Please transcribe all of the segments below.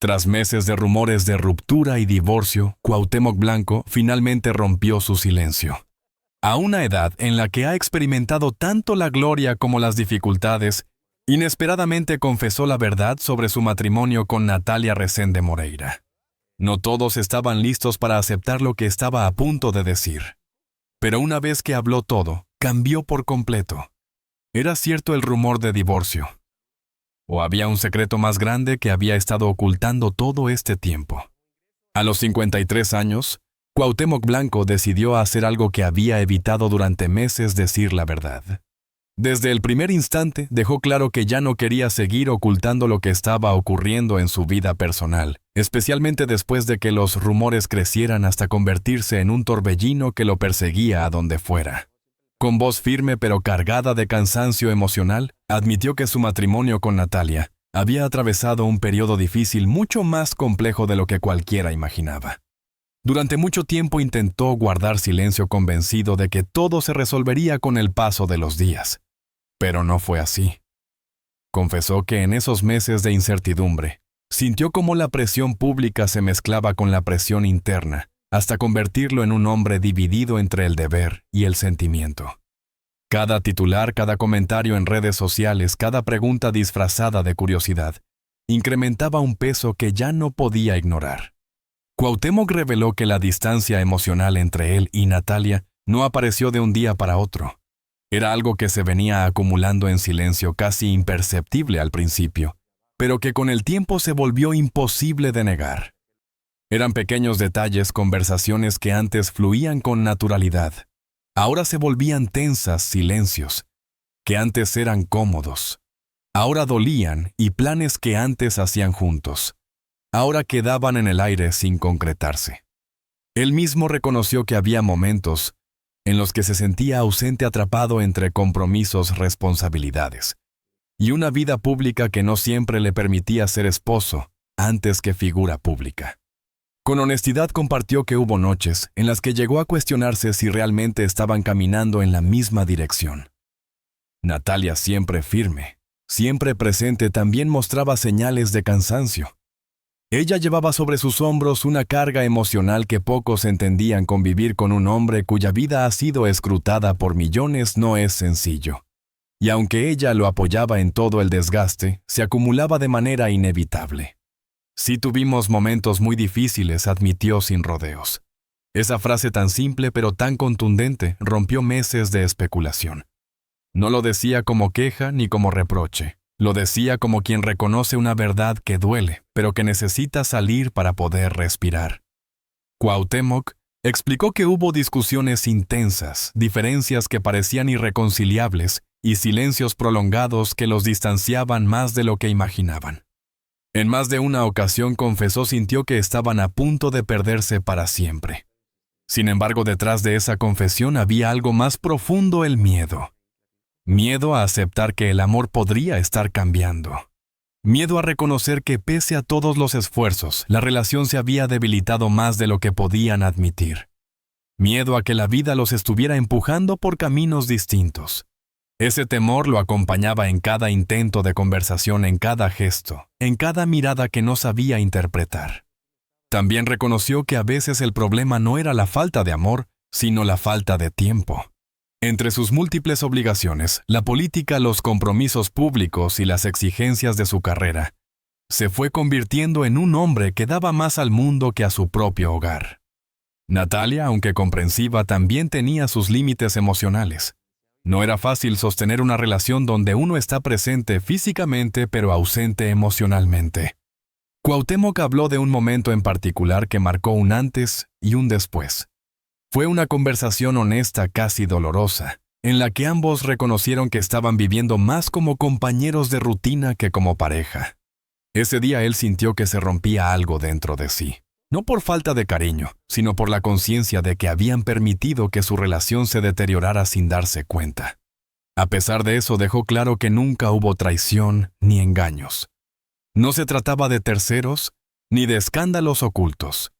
Tras meses de rumores de ruptura y divorcio, Cuauhtémoc Blanco finalmente rompió su silencio. A una edad en la que ha experimentado tanto la gloria como las dificultades, inesperadamente confesó la verdad sobre su matrimonio con Natalia Resende Moreira. No todos estaban listos para aceptar lo que estaba a punto de decir. Pero una vez que habló todo, cambió por completo. ¿Era cierto el rumor de divorcio? ¿O había un secreto más grande que había estado ocultando todo este tiempo? A los 53 años, Cuauhtémoc Blanco decidió hacer algo que había evitado durante meses: decir la verdad. Desde el primer instante dejó claro que ya no quería seguir ocultando lo que estaba ocurriendo en su vida personal, especialmente después de que los rumores crecieran hasta convertirse en un torbellino que lo perseguía a donde fuera. Con voz firme pero cargada de cansancio emocional, admitió que su matrimonio con Natalia había atravesado un periodo difícil mucho más complejo de lo que cualquiera imaginaba. Durante mucho tiempo intentó guardar silencio, convencido de que todo se resolvería con el paso de los días. Pero no fue así. Confesó que en esos meses de incertidumbre, sintió cómo la presión pública se mezclaba con la presión interna, hasta convertirlo en un hombre dividido entre el deber y el sentimiento. Cada titular, cada comentario en redes sociales, cada pregunta disfrazada de curiosidad, incrementaba un peso que ya no podía ignorar. Cuauhtémoc reveló que la distancia emocional entre él y Natalia no apareció de un día para otro. Era algo que se venía acumulando en silencio, casi imperceptible al principio, pero que con el tiempo se volvió imposible de negar. Eran pequeños detalles, conversaciones que antes fluían con naturalidad. Ahora se volvían tensas, silencios, que antes eran cómodos. Ahora dolían, y planes que antes hacían juntos. Ahora quedaban en el aire sin concretarse. Él mismo reconoció que había momentos en los que se sentía ausente, atrapado entre compromisos, responsabilidades, y una vida pública que no siempre le permitía ser esposo antes que figura pública. Con honestidad compartió que hubo noches en las que llegó a cuestionarse si realmente estaban caminando en la misma dirección. Natalia, siempre firme, siempre presente, también mostraba señales de cansancio. Ella llevaba sobre sus hombros una carga emocional que pocos entendían. Convivir con un hombre cuya vida ha sido escrutada por millones no es sencillo. Y aunque ella lo apoyaba en todo el desgaste, se acumulaba de manera inevitable. Sí tuvimos momentos muy difíciles, admitió sin rodeos. Esa frase tan simple pero tan contundente rompió meses de especulación. No lo decía como queja ni como reproche. Lo decía como quien reconoce una verdad que duele, pero que necesita salir para poder respirar. Cuauhtémoc explicó que hubo discusiones intensas, diferencias que parecían irreconciliables y silencios prolongados que los distanciaban más de lo que imaginaban. En más de una ocasión confesó sintió que estaban a punto de perderse para siempre. Sin embargo, detrás de esa confesión había algo más profundo: el miedo. Miedo a aceptar que el amor podría estar cambiando. Miedo a reconocer que pese a todos los esfuerzos, la relación se había debilitado más de lo que podían admitir. Miedo a que la vida los estuviera empujando por caminos distintos. Ese temor lo acompañaba en cada intento de conversación, en cada gesto, en cada mirada que no sabía interpretar. También reconoció que a veces el problema no era la falta de amor, sino la falta de tiempo. Entre sus múltiples obligaciones, la política, los compromisos públicos y las exigencias de su carrera, se fue convirtiendo en un hombre que daba más al mundo que a su propio hogar. Natalia, aunque comprensiva, también tenía sus límites emocionales. No era fácil sostener una relación donde uno está presente físicamente pero ausente emocionalmente. Cuauhtémoc habló de un momento en particular que marcó un antes y un después. Fue una conversación honesta, casi dolorosa, en la que ambos reconocieron que estaban viviendo más como compañeros de rutina que como pareja. Ese día él sintió que se rompía algo dentro de sí. No por falta de cariño, sino por la conciencia de que habían permitido que su relación se deteriorara sin darse cuenta. A pesar de eso, dejó claro que nunca hubo traición ni engaños. No se trataba de terceros ni de escándalos ocultos.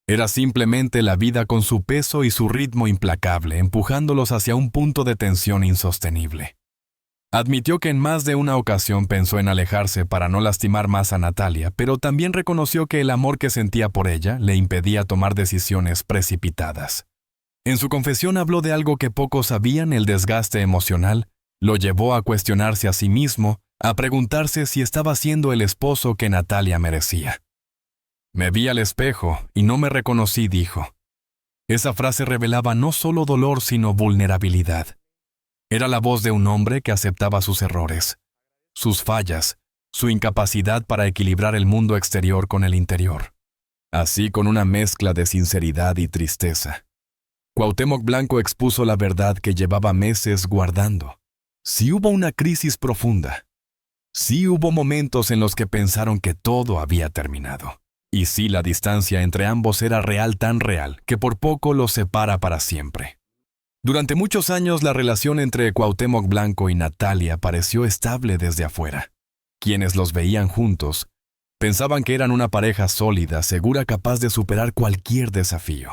Era simplemente la vida con su peso y su ritmo implacable, empujándolos hacia un punto de tensión insostenible. Admitió que en más de una ocasión pensó en alejarse para no lastimar más a Natalia, pero también reconoció que el amor que sentía por ella le impedía tomar decisiones precipitadas. En su confesión habló de algo que pocos sabían: el desgaste emocional lo llevó a cuestionarse a sí mismo, a preguntarse si estaba siendo el esposo que Natalia merecía. «Me vi al espejo y no me reconocí», dijo. Esa frase revelaba no solo dolor, sino vulnerabilidad. Era la voz de un hombre que aceptaba sus errores, sus fallas, su incapacidad para equilibrar el mundo exterior con el interior. Así, con una mezcla de sinceridad y tristeza, Cuauhtémoc Blanco expuso la verdad que llevaba meses guardando. Sí hubo una crisis profunda. Sí hubo momentos en los que pensaron que todo había terminado. Y sí, la distancia entre ambos era real, tan real, que por poco los separa para siempre. Durante muchos años la relación entre Cuauhtémoc Blanco y Natalia pareció estable desde afuera. Quienes los veían juntos pensaban que eran una pareja sólida, segura, capaz de superar cualquier desafío.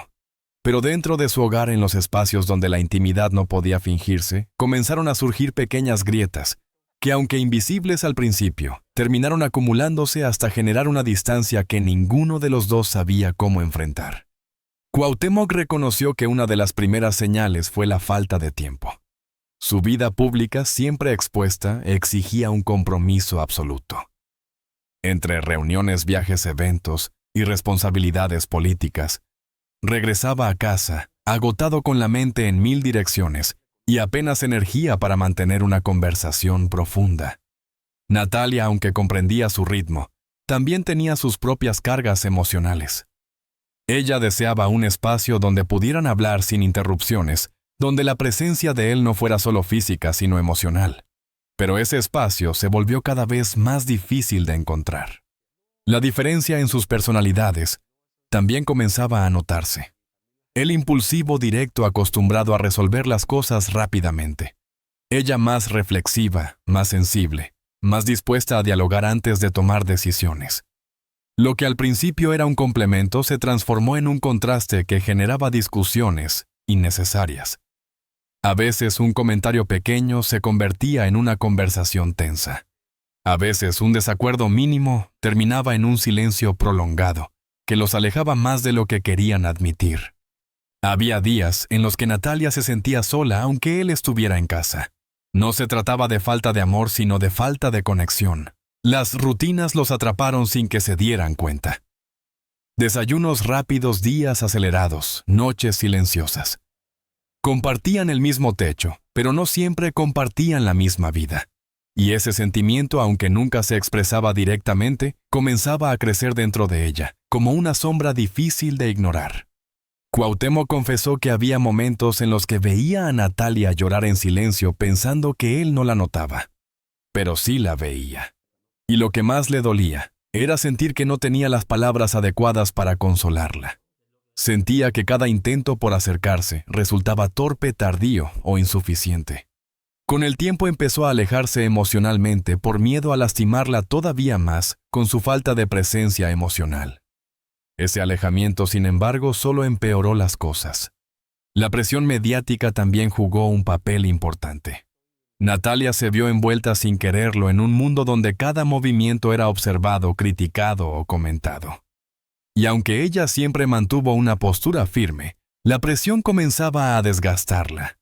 Pero dentro de su hogar, en los espacios donde la intimidad no podía fingirse, comenzaron a surgir pequeñas grietas, que aunque invisibles al principio, terminaron acumulándose hasta generar una distancia que ninguno de los dos sabía cómo enfrentar. Cuauhtémoc reconoció que una de las primeras señales fue la falta de tiempo. Su vida pública, siempre expuesta, exigía un compromiso absoluto. Entre reuniones, viajes, eventos y responsabilidades políticas, regresaba a casa, agotado, con la mente en 1000 direcciones y apenas energía para mantener una conversación profunda. Natalia, aunque comprendía su ritmo, también tenía sus propias cargas emocionales. Ella deseaba un espacio donde pudieran hablar sin interrupciones, donde la presencia de él no fuera solo física, sino emocional. Pero ese espacio se volvió cada vez más difícil de encontrar. La diferencia en sus personalidades también comenzaba a notarse. Él impulsivo, directo, acostumbrado a resolver las cosas rápidamente. Ella más reflexiva, más sensible, más dispuesta a dialogar antes de tomar decisiones. Lo que al principio era un complemento se transformó en un contraste que generaba discusiones innecesarias. A veces un comentario pequeño se convertía en una conversación tensa. A veces un desacuerdo mínimo terminaba en un silencio prolongado, que los alejaba más de lo que querían admitir. Había días en los que Natalia se sentía sola aunque él estuviera en casa. No se trataba de falta de amor, sino de falta de conexión. Las rutinas los atraparon sin que se dieran cuenta. Desayunos rápidos, días acelerados, noches silenciosas. Compartían el mismo techo, pero no siempre compartían la misma vida. Y ese sentimiento, aunque nunca se expresaba directamente, comenzaba a crecer dentro de ella, como una sombra difícil de ignorar. Cuauhtémoc confesó que había momentos en los que veía a Natalia llorar en silencio pensando que él no la notaba. Pero sí la veía. Y lo que más le dolía era sentir que no tenía las palabras adecuadas para consolarla. Sentía que cada intento por acercarse resultaba torpe, tardío o insuficiente. Con el tiempo empezó a alejarse emocionalmente por miedo a lastimarla todavía más con su falta de presencia emocional. Ese alejamiento, sin embargo, solo empeoró las cosas. La presión mediática también jugó un papel importante. Natalia se vio envuelta sin quererlo en un mundo donde cada movimiento era observado, criticado o comentado. Y aunque ella siempre mantuvo una postura firme, la presión comenzaba a desgastarla.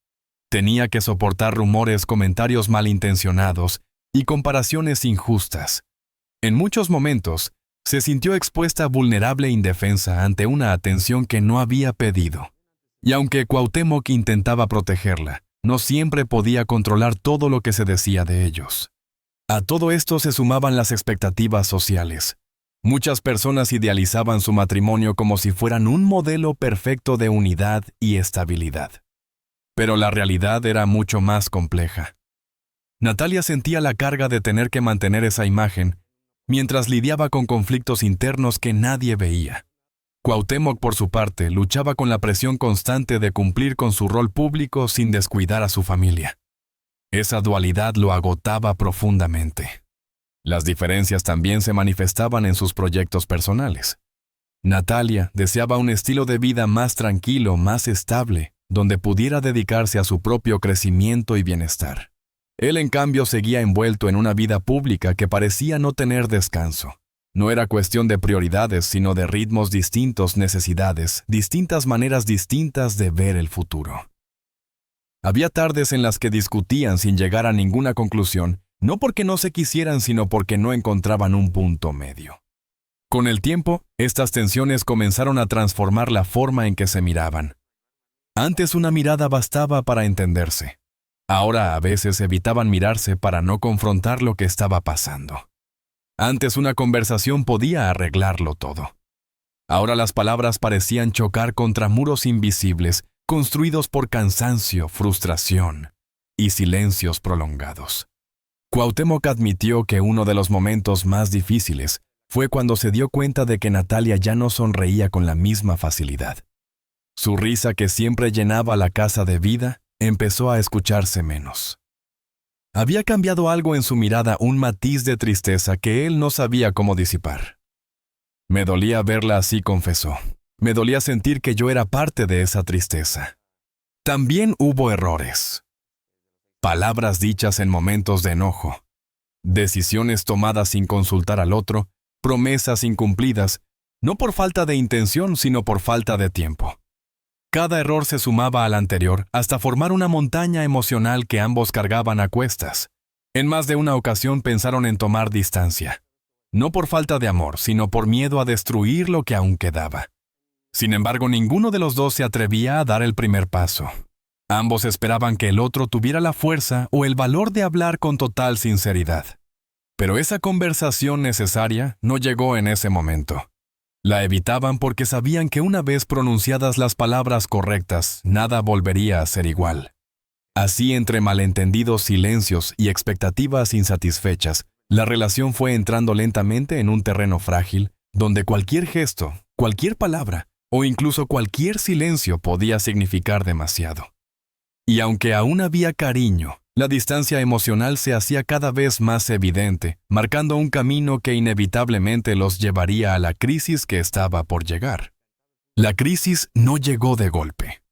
Tenía que soportar rumores, comentarios malintencionados y comparaciones injustas. En muchos momentos, se sintió expuesta, vulnerable e indefensa ante una atención que no había pedido. Y aunque Cuauhtémoc intentaba protegerla, no siempre podía controlar todo lo que se decía de ellos. A todo esto se sumaban las expectativas sociales. Muchas personas idealizaban su matrimonio como si fueran un modelo perfecto de unidad y estabilidad. Pero la realidad era mucho más compleja. Natalia sentía la carga de tener que mantener esa imagen, mientras lidiaba con conflictos internos que nadie veía. Cuauhtémoc, por su parte, luchaba con la presión constante de cumplir con su rol público sin descuidar a su familia. Esa dualidad lo agotaba profundamente. Las diferencias también se manifestaban en sus proyectos personales. Natalia deseaba un estilo de vida más tranquilo, más estable, donde pudiera dedicarse a su propio crecimiento y bienestar. Él, en cambio, seguía envuelto en una vida pública que parecía no tener descanso. No era cuestión de prioridades, sino de ritmos distintos, necesidades, distintas maneras distintas de ver el futuro. Había tardes en las que discutían sin llegar a ninguna conclusión, no porque no se quisieran, sino porque no encontraban un punto medio. Con el tiempo, estas tensiones comenzaron a transformar la forma en que se miraban. Antes una mirada bastaba para entenderse. Ahora a veces evitaban mirarse para no confrontar lo que estaba pasando. Antes una conversación podía arreglarlo todo. Ahora las palabras parecían chocar contra muros invisibles, construidos por cansancio, frustración y silencios prolongados. Cuauhtémoc admitió que uno de los momentos más difíciles fue cuando se dio cuenta de que Natalia ya no sonreía con la misma facilidad. Su risa, que siempre llenaba la casa de vida, empezó a escucharse menos. Había cambiado algo en su mirada, un matiz de tristeza que él no sabía cómo disipar. Me dolía verla así, confesó. Me dolía sentir que yo era parte de esa tristeza. También hubo errores. Palabras dichas en momentos de enojo. Decisiones tomadas sin consultar al otro, promesas incumplidas, no por falta de intención, sino por falta de tiempo. Cada error se sumaba al anterior hasta formar una montaña emocional que ambos cargaban a cuestas. En más de una ocasión pensaron en tomar distancia, no por falta de amor, sino por miedo a destruir lo que aún quedaba. Sin embargo, ninguno de los dos se atrevía a dar el primer paso. Ambos esperaban que el otro tuviera la fuerza o el valor de hablar con total sinceridad. Pero esa conversación necesaria no llegó en ese momento. La evitaban porque sabían que una vez pronunciadas las palabras correctas, nada volvería a ser igual. Así, entre malentendidos, silencios y expectativas insatisfechas, la relación fue entrando lentamente en un terreno frágil, donde cualquier gesto, cualquier palabra o incluso cualquier silencio podía significar demasiado. Y aunque aún había cariño, la distancia emocional se hacía cada vez más evidente, marcando un camino que inevitablemente los llevaría a la crisis que estaba por llegar. La crisis no llegó de golpe.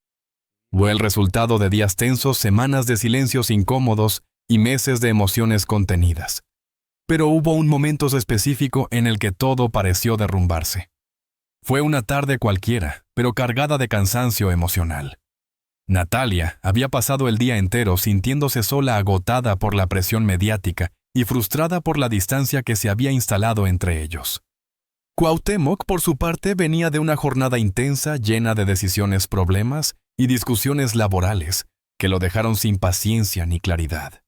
Fue el resultado de días tensos, semanas de silencios incómodos y meses de emociones contenidas. Pero hubo un momento específico en el que todo pareció derrumbarse. Fue una tarde cualquiera, pero cargada de cansancio emocional. Natalia había pasado el día entero sintiéndose sola, agotada por la presión mediática y frustrada por la distancia que se había instalado entre ellos. Cuauhtémoc, por su parte, venía de una jornada intensa llena de decisiones, problemas y discusiones laborales que lo dejaron sin paciencia ni claridad.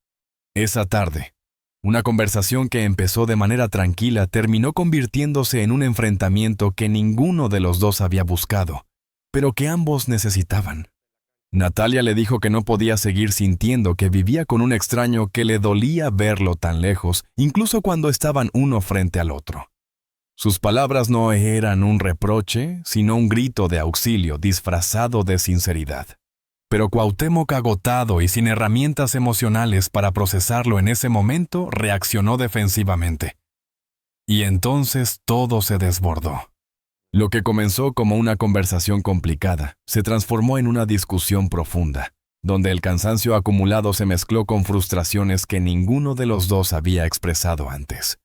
Esa tarde, una conversación que empezó de manera tranquila terminó convirtiéndose en un enfrentamiento que ninguno de los dos había buscado, pero que ambos necesitaban. Natalia le dijo que no podía seguir sintiendo que vivía con un extraño, que le dolía verlo tan lejos, incluso cuando estaban uno frente al otro. Sus palabras no eran un reproche, sino un grito de auxilio disfrazado de sinceridad. Pero Cuauhtémoc, agotado y sin herramientas emocionales para procesarlo en ese momento, reaccionó defensivamente. Y entonces todo se desbordó. Lo que comenzó como una conversación complicada se transformó en una discusión profunda, donde el cansancio acumulado se mezcló con frustraciones que ninguno de los dos había expresado antes.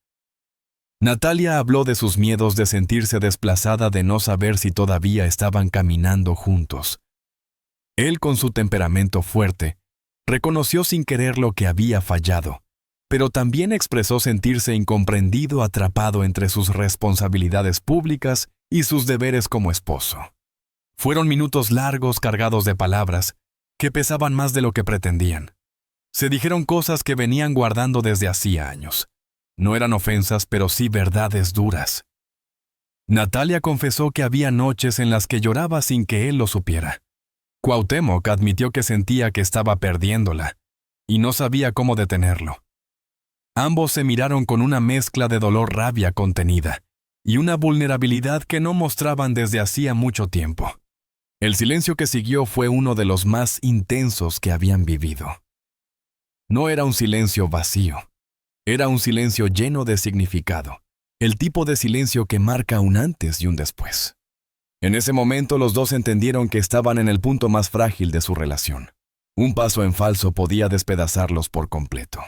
Natalia habló de sus miedos de sentirse desplazada, de no saber si todavía estaban caminando juntos. Él, con su temperamento fuerte, reconoció sin querer lo que había fallado, pero también expresó sentirse incomprendido, atrapado entre sus responsabilidades públicas y sus deberes como esposo. Fueron minutos largos, cargados de palabras que pesaban más de lo que pretendían. Se dijeron cosas que venían guardando desde hacía años. No eran ofensas, pero sí verdades duras. Natalia confesó que había noches en las que lloraba sin que él lo supiera. Cuauhtémoc admitió que sentía que estaba perdiéndola y no sabía cómo detenerlo. Ambos se miraron con una mezcla de dolor, rabia contenida y una vulnerabilidad que no mostraban desde hacía mucho tiempo. El silencio que siguió fue uno de los más intensos que habían vivido. No era un silencio vacío, era un silencio lleno de significado, el tipo de silencio que marca un antes y un después. En ese momento los dos entendieron que estaban en el punto más frágil de su relación, Un paso en falso podía despedazarlos por completo.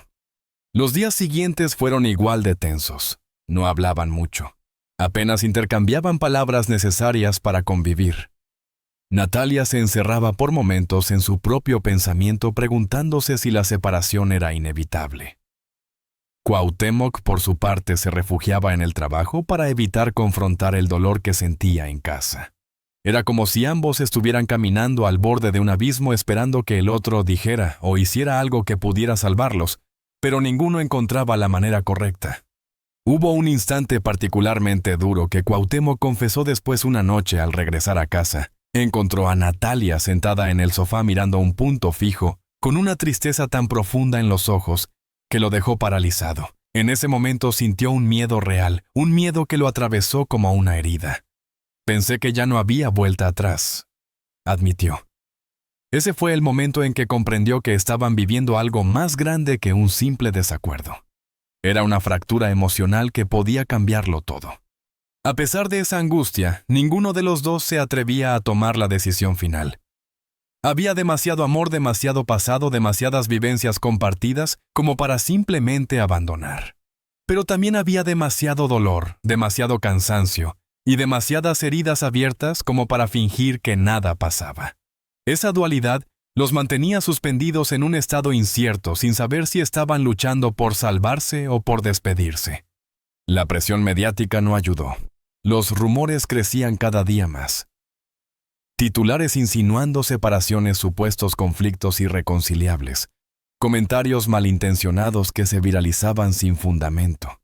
Los días siguientes fueron igual de tensos. No hablaban mucho. Apenas intercambiaban palabras necesarias para convivir. Natalia se encerraba por momentos en su propio pensamiento preguntándose si la separación era inevitable. Cuauhtémoc, por su parte, se refugiaba en el trabajo para evitar confrontar el dolor que sentía en casa. Era como si ambos estuvieran caminando al borde de un abismo esperando que el otro dijera o hiciera algo que pudiera salvarlos, pero ninguno encontraba la manera correcta. Hubo un instante particularmente duro que Cuauhtémoc confesó después una noche al regresar a casa. Encontró a Natalia sentada en el sofá mirando un punto fijo, con una tristeza tan profunda en los ojos que lo dejó paralizado. En ese momento sintió un miedo real, un miedo que lo atravesó como una herida. Pensé que ya no había vuelta atrás, admitió. Ese fue el momento en que comprendió que estaban viviendo algo más grande que un simple desacuerdo. Era una fractura emocional que podía cambiarlo todo. A pesar de esa angustia, ninguno de los dos se atrevía a tomar la decisión final. Había demasiado amor, demasiado pasado, demasiadas vivencias compartidas como para simplemente abandonar. Pero también había demasiado dolor, demasiado cansancio y demasiadas heridas abiertas como para fingir que nada pasaba. Esa dualidad los mantenía suspendidos en un estado incierto, sin saber si estaban luchando por salvarse o por despedirse. La presión mediática no ayudó. Los rumores crecían cada día más. Titulares insinuando separaciones, supuestos conflictos irreconciliables, comentarios malintencionados que se viralizaban sin fundamento.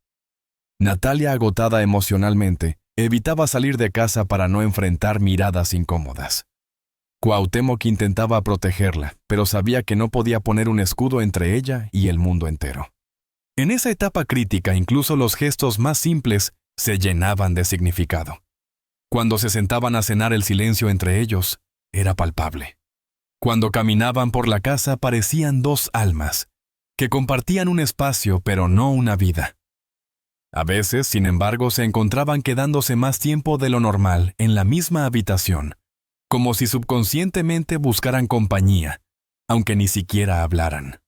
Natalia, agotada emocionalmente, evitaba salir de casa para no enfrentar miradas incómodas. Cuauhtémoc intentaba protegerla, pero sabía que no podía poner un escudo entre ella y el mundo entero. En esa etapa crítica, incluso los gestos más simples se llenaban de significado. Cuando se sentaban a cenar, el silencio entre ellos era palpable. Cuando caminaban por la casa parecían dos almas, que compartían un espacio pero no una vida. A veces, sin embargo, se encontraban quedándose más tiempo de lo normal en la misma habitación, como si subconscientemente buscaran compañía, aunque ni siquiera hablaran.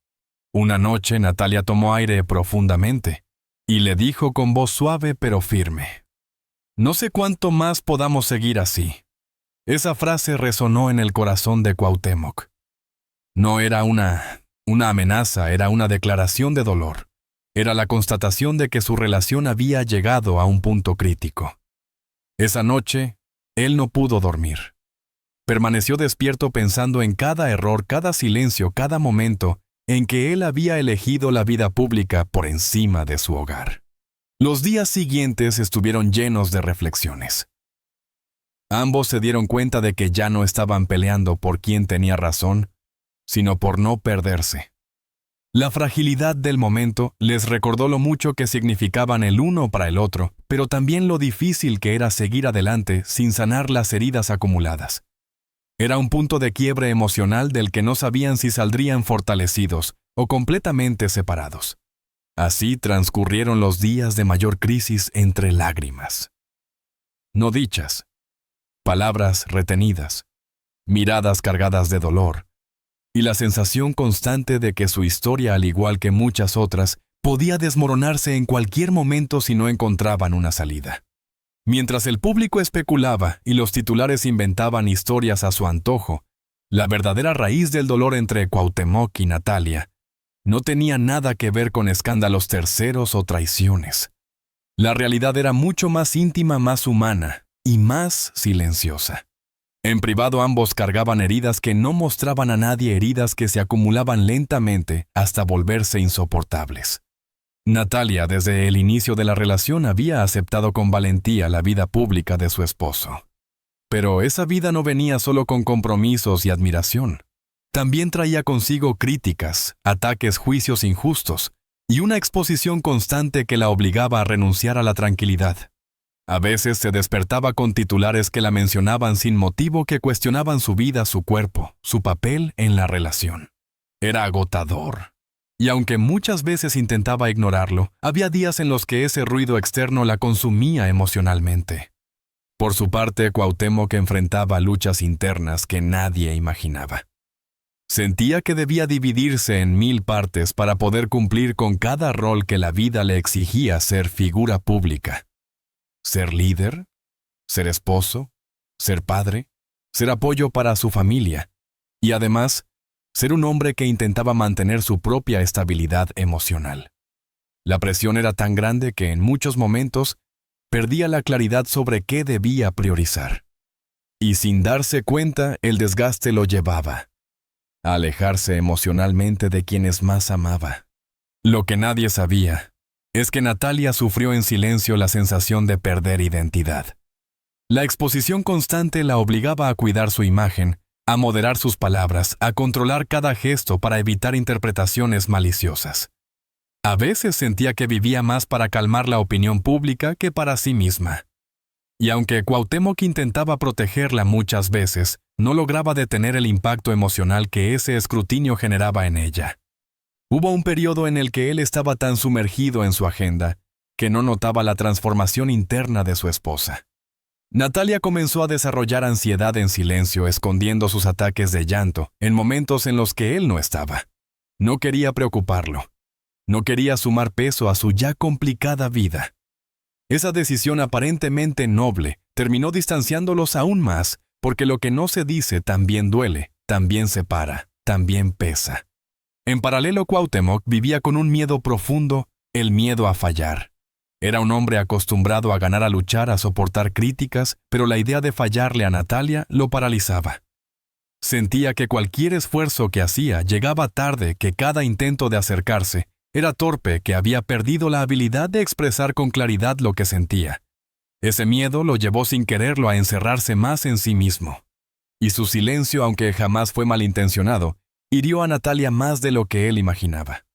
Una noche Natalia tomó aire profundamente y le dijo con voz suave pero firme: «No sé cuánto más podamos seguir así». Esa frase resonó en el corazón de Cuauhtémoc. No era una amenaza, era una declaración de dolor. Era la constatación de que su relación había llegado a un punto crítico. Esa noche, él no pudo dormir. Permaneció despierto pensando en cada error, cada silencio, cada momento en que él había elegido la vida pública por encima de su hogar. Los días siguientes estuvieron llenos de reflexiones. Ambos se dieron cuenta de que ya no estaban peleando por quién tenía razón, sino por no perderse. La fragilidad del momento les recordó lo mucho que significaban el uno para el otro, pero también lo difícil que era seguir adelante sin sanar las heridas acumuladas. Era un punto de quiebre emocional del que no sabían si saldrían fortalecidos o completamente separados. Así transcurrieron los días de mayor crisis entre lágrimas. No dichas, palabras retenidas, miradas cargadas de dolor, y la sensación constante de que su historia, al igual que muchas otras, podía desmoronarse en cualquier momento si no encontraban una salida. Mientras el público especulaba y los titulares inventaban historias a su antojo, la verdadera raíz del dolor entre Cuauhtémoc y Natalia no tenía nada que ver con escándalos terceros o traiciones. La realidad era mucho más íntima, más humana y más silenciosa. En privado ambos cargaban heridas que no mostraban a nadie, heridas que se acumulaban lentamente hasta volverse insoportables. Natalia, desde el inicio de la relación, había aceptado con valentía la vida pública de su esposo. Pero esa vida no venía solo con compromisos y admiración. También traía consigo críticas, ataques, juicios injustos y una exposición constante que la obligaba a renunciar a la tranquilidad. A veces se despertaba con titulares que la mencionaban sin motivo, que cuestionaban su vida, su cuerpo, su papel en la relación. Era agotador. Y aunque muchas veces intentaba ignorarlo, había días en los que ese ruido externo la consumía emocionalmente. Por su parte, Cuauhtémoc enfrentaba luchas internas que nadie imaginaba. Sentía que debía dividirse en 1000 partes para poder cumplir con cada rol que la vida le exigía ser figura pública. Ser líder, ser esposo, ser padre, ser apoyo para su familia y además ser un hombre que intentaba mantener su propia estabilidad emocional. La presión era tan grande que en muchos momentos perdía la claridad sobre qué debía priorizar. Y sin darse cuenta, el desgaste lo llevaba a alejarse emocionalmente de quienes más amaba. Lo que nadie sabía es que Natalia sufrió en silencio la sensación de perder identidad. La exposición constante la obligaba a cuidar su imagen, a moderar sus palabras, a controlar cada gesto para evitar interpretaciones maliciosas. A veces sentía que vivía más para calmar la opinión pública que para sí misma. Y aunque Cuauhtémoc intentaba protegerla muchas veces, no lograba detener el impacto emocional que ese escrutinio generaba en ella. Hubo un periodo en el que él estaba tan sumergido en su agenda que no notaba la transformación interna de su esposa. Natalia comenzó a desarrollar ansiedad en silencio, escondiendo sus ataques de llanto en momentos en los que él no estaba. No quería preocuparlo. No quería sumar peso a su ya complicada vida. Esa decisión aparentemente noble terminó distanciándolos aún más, porque lo que no se dice también duele, también separa, también pesa. En paralelo, Cuauhtémoc vivía con un miedo profundo, el miedo a fallar. Era un hombre acostumbrado a ganar, a luchar, a soportar críticas, pero la idea de fallarle a Natalia lo paralizaba. Sentía que cualquier esfuerzo que hacía llegaba tarde, que cada intento de acercarse era torpe, que había perdido la habilidad de expresar con claridad lo que sentía. Ese miedo lo llevó sin quererlo a encerrarse más en sí mismo. Y su silencio, aunque jamás fue malintencionado, hirió a Natalia más de lo que él imaginaba.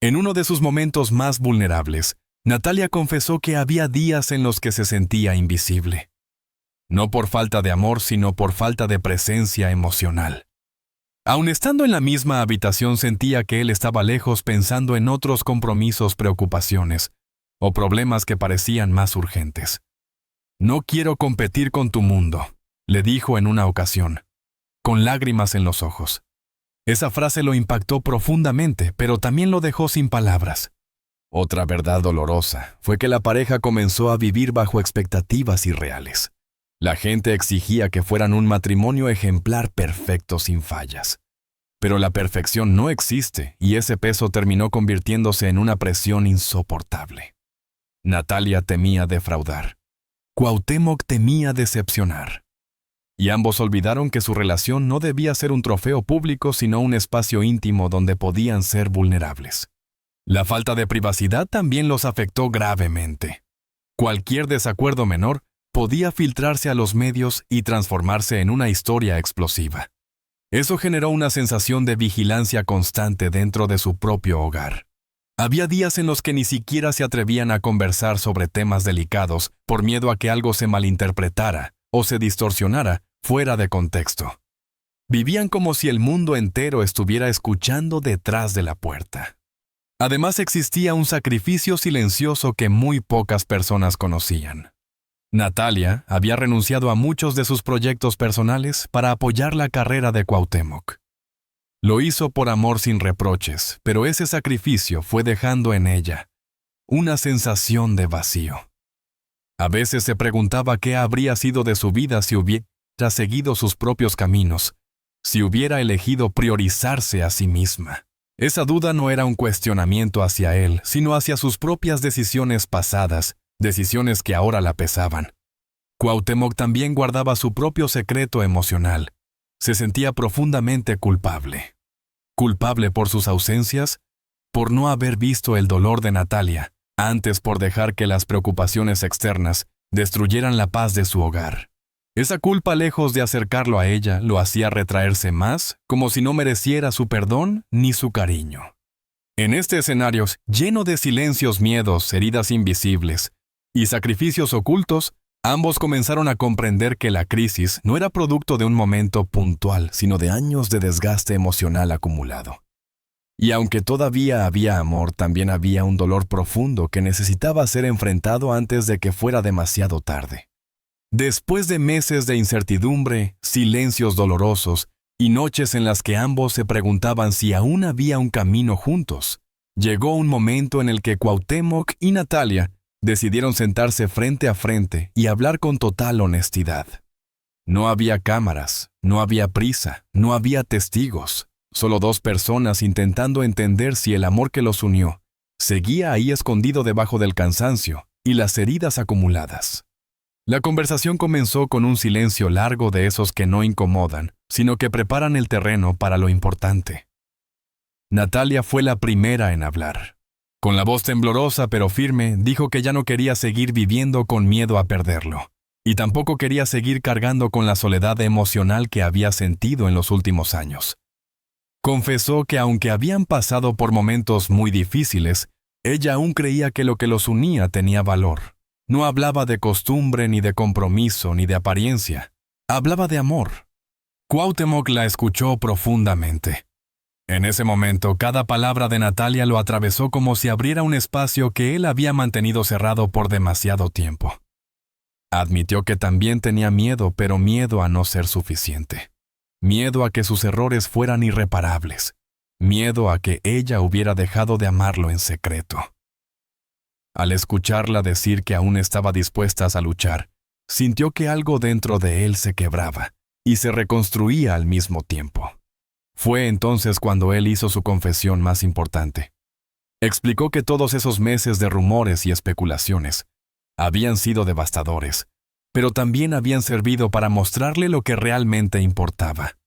En uno de sus momentos más vulnerables, Natalia confesó que había días en los que se sentía invisible. No por falta de amor, sino por falta de presencia emocional. Aun estando en la misma habitación, sentía que él estaba lejos, pensando en otros compromisos, preocupaciones o problemas que parecían más urgentes. «No quiero competir con tu mundo», le dijo en una ocasión, con lágrimas en los ojos. Esa frase lo impactó profundamente, pero también lo dejó sin palabras. Otra verdad dolorosa fue que la pareja comenzó a vivir bajo expectativas irreales. La gente exigía que fueran un matrimonio ejemplar, perfecto, sin fallas. Pero la perfección no existe y ese peso terminó convirtiéndose en una presión insoportable. Natalia temía defraudar. Cuauhtémoc temía decepcionar. Y ambos olvidaron que su relación no debía ser un trofeo público, sino un espacio íntimo donde podían ser vulnerables. La falta de privacidad también los afectó gravemente. Cualquier desacuerdo menor podía filtrarse a los medios y transformarse en una historia explosiva. Eso generó una sensación de vigilancia constante dentro de su propio hogar. Había días en los que ni siquiera se atrevían a conversar sobre temas delicados por miedo a que algo se malinterpretara o se distorsionara fuera de contexto. Vivían como si el mundo entero estuviera escuchando detrás de la puerta. Además, existía un sacrificio silencioso que muy pocas personas conocían. Natalia había renunciado a muchos de sus proyectos personales para apoyar la carrera de Cuauhtémoc. Lo hizo por amor sin reproches, pero ese sacrificio fue dejando en ella una sensación de vacío. A veces se preguntaba qué habría sido de su vida si hubiera seguido sus propios caminos, si hubiera elegido priorizarse a sí misma. Esa duda no era un cuestionamiento hacia él, sino hacia sus propias decisiones pasadas, decisiones que ahora la pesaban. Cuauhtémoc también guardaba su propio secreto emocional. Se sentía profundamente culpable. Culpable por sus ausencias, por no haber visto el dolor de Natalia, antes por dejar que las preocupaciones externas destruyeran la paz de su hogar. Esa culpa, lejos de acercarlo a ella, lo hacía retraerse más, como si no mereciera su perdón ni su cariño. En este escenario, lleno de silencios, miedos, heridas invisibles y sacrificios ocultos, ambos comenzaron a comprender que la crisis no era producto de un momento puntual, sino de años de desgaste emocional acumulado. Y aunque todavía había amor, también había un dolor profundo que necesitaba ser enfrentado antes de que fuera demasiado tarde. Después de meses de incertidumbre, silencios dolorosos y noches en las que ambos se preguntaban si aún había un camino juntos. Llegó un momento en el que Cuauhtémoc y Natalia decidieron sentarse frente a frente y hablar con total honestidad. No había cámaras, no había prisa, no había testigos, solo dos personas intentando entender si el amor que los unió seguía ahí escondido debajo del cansancio y las heridas acumuladas. La conversación comenzó con un silencio largo de esos que no incomodan, sino que preparan el terreno para lo importante. Natalia fue la primera en hablar. Con la voz temblorosa pero firme, dijo que ya no quería seguir viviendo con miedo a perderlo, y tampoco quería seguir cargando con la soledad emocional que había sentido en los últimos años. Confesó que aunque habían pasado por momentos muy difíciles, ella aún creía que lo que los unía tenía valor. No hablaba de costumbre, ni de compromiso, ni de apariencia. Hablaba de amor. Cuauhtémoc la escuchó profundamente. En ese momento, cada palabra de Natalia lo atravesó como si abriera un espacio que él había mantenido cerrado por demasiado tiempo. Admitió que también tenía miedo, pero miedo a no ser suficiente. Miedo a que sus errores fueran irreparables. Miedo a que ella hubiera dejado de amarlo en secreto. Al escucharla decir que aún estaba dispuesta a luchar, sintió que algo dentro de él se quebraba y se reconstruía al mismo tiempo. Fue entonces cuando él hizo su confesión más importante. Explicó que todos esos meses de rumores y especulaciones habían sido devastadores, pero también habían servido para mostrarle lo que realmente importaba.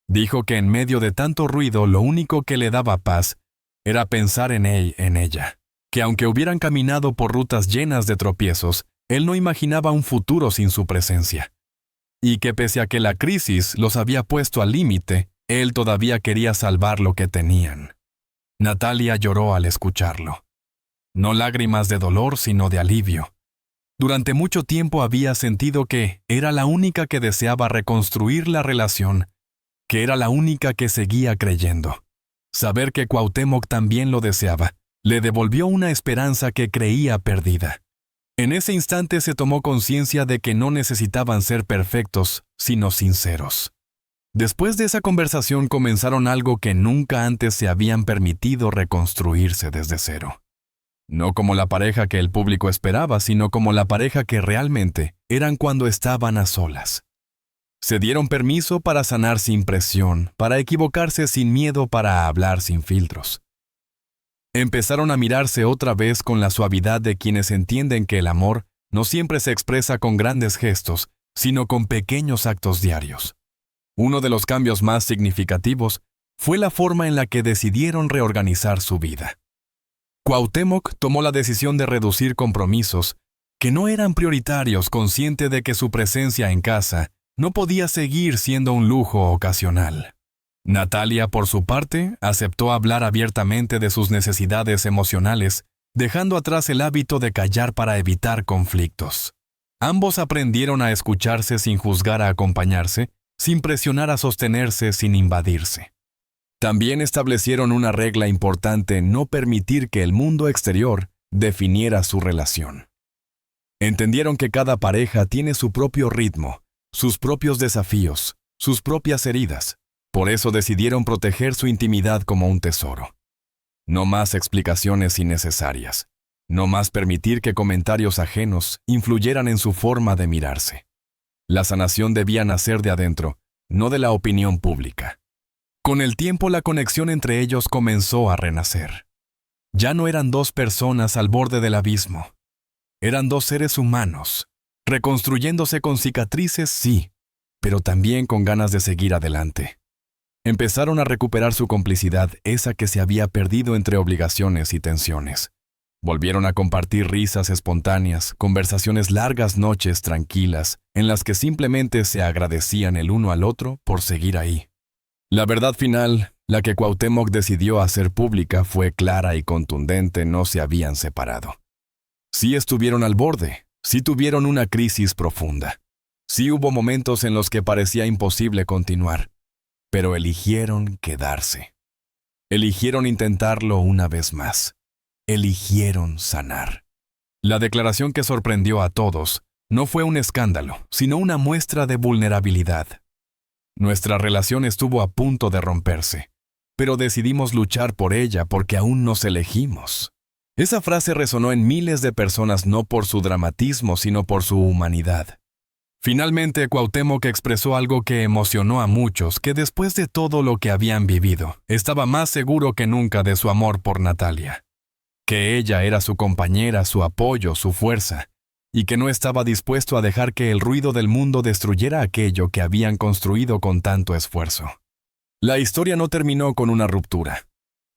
Dijo que en medio de tanto ruido lo único que le daba paz era pensar en él, en ella. Que aunque hubieran caminado por rutas llenas de tropiezos, él no imaginaba un futuro sin su presencia. Y que pese a que la crisis los había puesto al límite, él todavía quería salvar lo que tenían. Natalia lloró al escucharlo. No lágrimas de dolor, sino de alivio. Durante mucho tiempo había sentido que era la única que deseaba reconstruir la relación, que era la única que seguía creyendo. Saber que Cuauhtémoc también lo deseaba le devolvió una esperanza que creía perdida. En ese instante se tomó conciencia de que no necesitaban ser perfectos, sino sinceros. Después de esa conversación comenzaron algo que nunca antes se habían permitido reconstruirse desde cero. No como la pareja que el público esperaba, sino como la pareja que realmente eran cuando estaban a solas. Se dieron permiso para sanar sin presión, para equivocarse sin miedo, para hablar sin filtros. Empezaron a mirarse otra vez con la suavidad de quienes entienden que el amor no siempre se expresa con grandes gestos, sino con pequeños actos diarios. Uno de los cambios más significativos fue la forma en la que decidieron reorganizar su vida. Cuauhtémoc tomó la decisión de reducir compromisos que no eran prioritarios, consciente de que su presencia en casa no podía seguir siendo un lujo ocasional. Natalia, por su parte, aceptó hablar abiertamente de sus necesidades emocionales, dejando atrás el hábito de callar para evitar conflictos. Ambos aprendieron a escucharse sin juzgar, a acompañarse, sin presionar, a sostenerse sin invadirse. También establecieron una regla importante: no permitir que el mundo exterior definiera su relación. Entendieron que cada pareja tiene su propio ritmo, sus propios desafíos, sus propias heridas. Por eso decidieron proteger su intimidad como un tesoro. No más explicaciones innecesarias. No más permitir que comentarios ajenos influyeran en su forma de mirarse. La sanación debía nacer de adentro, no de la opinión pública. Con el tiempo, la conexión entre ellos comenzó a renacer. Ya no eran dos personas al borde del abismo. Eran dos seres humanos, reconstruyéndose con cicatrices, sí, pero también con ganas de seguir adelante. Empezaron a recuperar su complicidad, esa que se había perdido entre obligaciones y tensiones. Volvieron a compartir risas espontáneas, conversaciones largas, noches tranquilas, en las que simplemente se agradecían el uno al otro por seguir ahí. La verdad final, la que Cuauhtémoc decidió hacer pública, fue clara y contundente: no se habían separado. Sí estuvieron al borde, sí tuvieron una crisis profunda. Sí hubo momentos en los que parecía imposible continuar. Pero eligieron quedarse. Eligieron intentarlo una vez más. Eligieron sanar. La declaración que sorprendió a todos no fue un escándalo, sino una muestra de vulnerabilidad. Nuestra relación estuvo a punto de romperse, pero decidimos luchar por ella porque aún nos elegimos. Esa frase resonó en miles de personas no por su dramatismo, sino por su humanidad. Finalmente, Cuauhtémoc expresó algo que emocionó a muchos, que después de todo lo que habían vivido, estaba más seguro que nunca de su amor por Natalia. Que ella era su compañera, su apoyo, su fuerza, y que no estaba dispuesto a dejar que el ruido del mundo destruyera aquello que habían construido con tanto esfuerzo. La historia no terminó con una ruptura.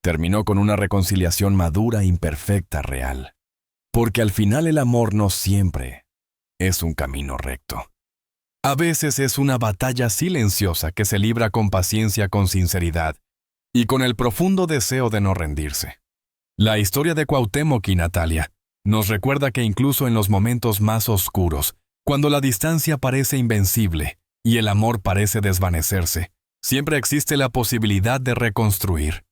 Terminó con una reconciliación madura, imperfecta, real. Porque al final el amor no siempre es un camino recto. A veces es una batalla silenciosa que se libra con paciencia, con sinceridad y con el profundo deseo de no rendirse. La historia de Cuauhtémoc y Natalia nos recuerda que incluso en los momentos más oscuros, cuando la distancia parece invencible y el amor parece desvanecerse, siempre existe la posibilidad de reconstruir.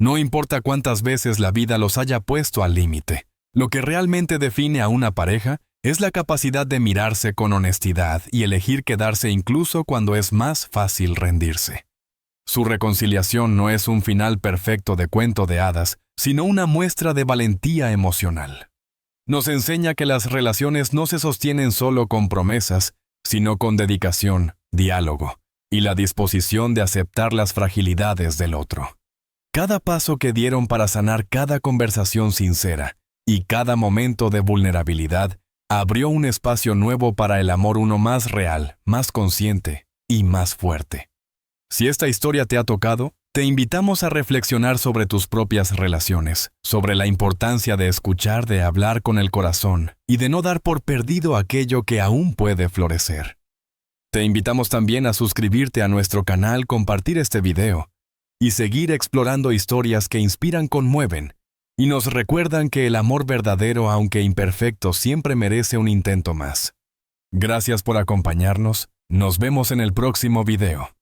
No importa cuántas veces la vida los haya puesto al límite, lo que realmente define a una pareja es la capacidad de mirarse con honestidad y elegir quedarse incluso cuando es más fácil rendirse. Su reconciliación no es un final perfecto de cuento de hadas, sino una muestra de valentía emocional. Nos enseña que las relaciones no se sostienen solo con promesas, sino con dedicación, diálogo y la disposición de aceptar las fragilidades del otro. Cada paso que dieron para sanar cada conversación sincera y cada momento de vulnerabilidad abrió un espacio nuevo para el amor, uno más real, más consciente y más fuerte. Si esta historia te ha tocado, te invitamos a reflexionar sobre tus propias relaciones, sobre la importancia de escuchar, de hablar con el corazón y de no dar por perdido aquello que aún puede florecer. Te invitamos también a suscribirte a nuestro canal, compartir este video y seguir explorando historias que inspiran, conmueven y nos recuerdan que el amor verdadero, aunque imperfecto, siempre merece un intento más. Gracias por acompañarnos. Nos vemos en el próximo video.